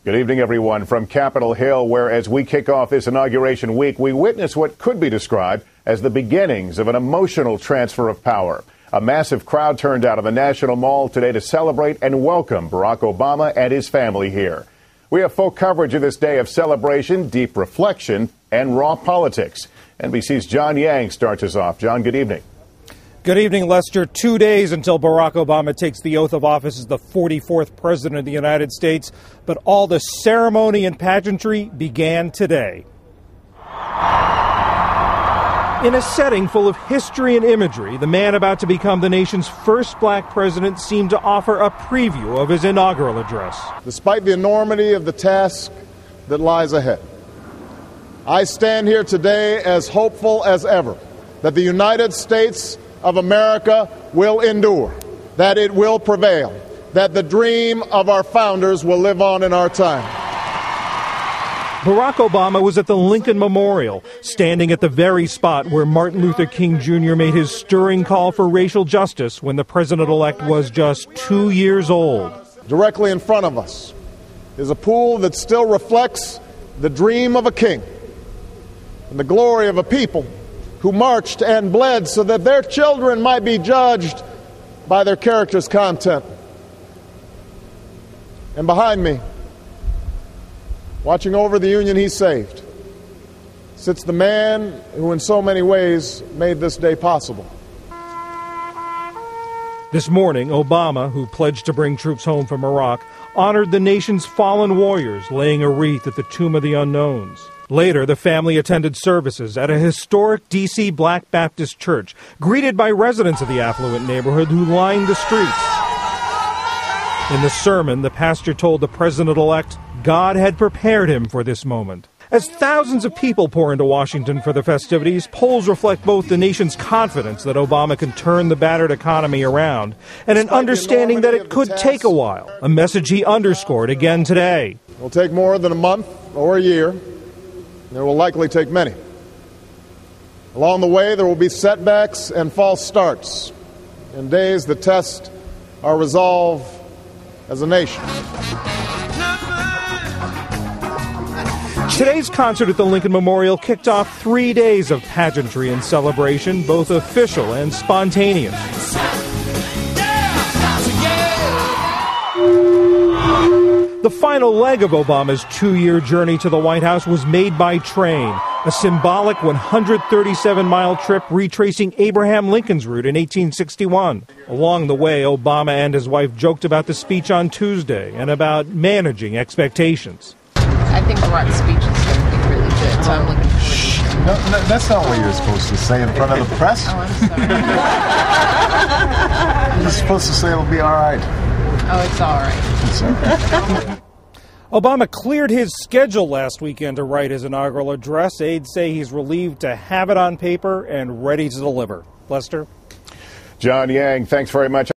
Good evening, everyone, from Capitol Hill, where as we kick off this inauguration week, we witness what could be described as the beginnings of an emotional transfer of power. A massive crowd turned out of the National Mall today to celebrate and welcome Barack Obama and his family here. We have full coverage of this day of celebration, deep reflection, and raw politics. NBC's John Yang starts us off. John, good evening. Good evening, Lester. 2 days until Barack Obama takes the oath of office as the 44th president of the United States, but all the ceremony and pageantry began today. In a setting full of history and imagery, the man about to become the nation's first black president seemed to offer a preview of his inaugural address. Despite the enormity of the task that lies ahead, I stand here today as hopeful as ever that the United States of America will endure, that it will prevail, that the dream of our founders will live on in our time. Barack Obama was at the Lincoln Memorial, standing at the very spot where Martin Luther King Jr. made his stirring call for racial justice when the president-elect was just 2 years old. Directly in front of us is a pool that still reflects the dream of a king and the glory of a people who marched and bled so that their children might be judged by their character's content. And behind me, watching over the union he saved, sits the man who in so many ways made this day possible. This morning, Obama, who pledged to bring troops home from Iraq, honored the nation's fallen warriors, laying a wreath at the Tomb of the Unknowns. Later, the family attended services at a historic D.C. Black Baptist church, greeted by residents of the affluent neighborhood who lined the streets. In the sermon, the pastor told the president-elect God had prepared him for this moment. As thousands of people pour into Washington for the festivities, polls reflect both the nation's confidence that Obama can turn the battered economy around and an understanding that it could take a while, a message he underscored again today. It will take more than a month or a year. It will likely take many. Along the way, there will be setbacks and false starts and days that test our resolve as a nation. Today's concert at the Lincoln Memorial kicked off 3 days of pageantry and celebration, both official and spontaneous. The final leg of Obama's 2-year journey to the White House was made by train, a symbolic 137-mile trip retracing Abraham Lincoln's route in 1861. Along the way, Obama and his wife joked about the speech on Tuesday and about managing expectations. I think Barack's speech is going to be really good, so I'm looking forward to it. No, that's not what you're supposed to say in front of the press. Oh, I'm sorry. You're supposed to say it'll be all right. Oh, it's all right. It's all right. Obama cleared his schedule last weekend to write his inaugural address. Aides say he's relieved to have it on paper and ready to deliver. Lester? John Yang, thanks very much.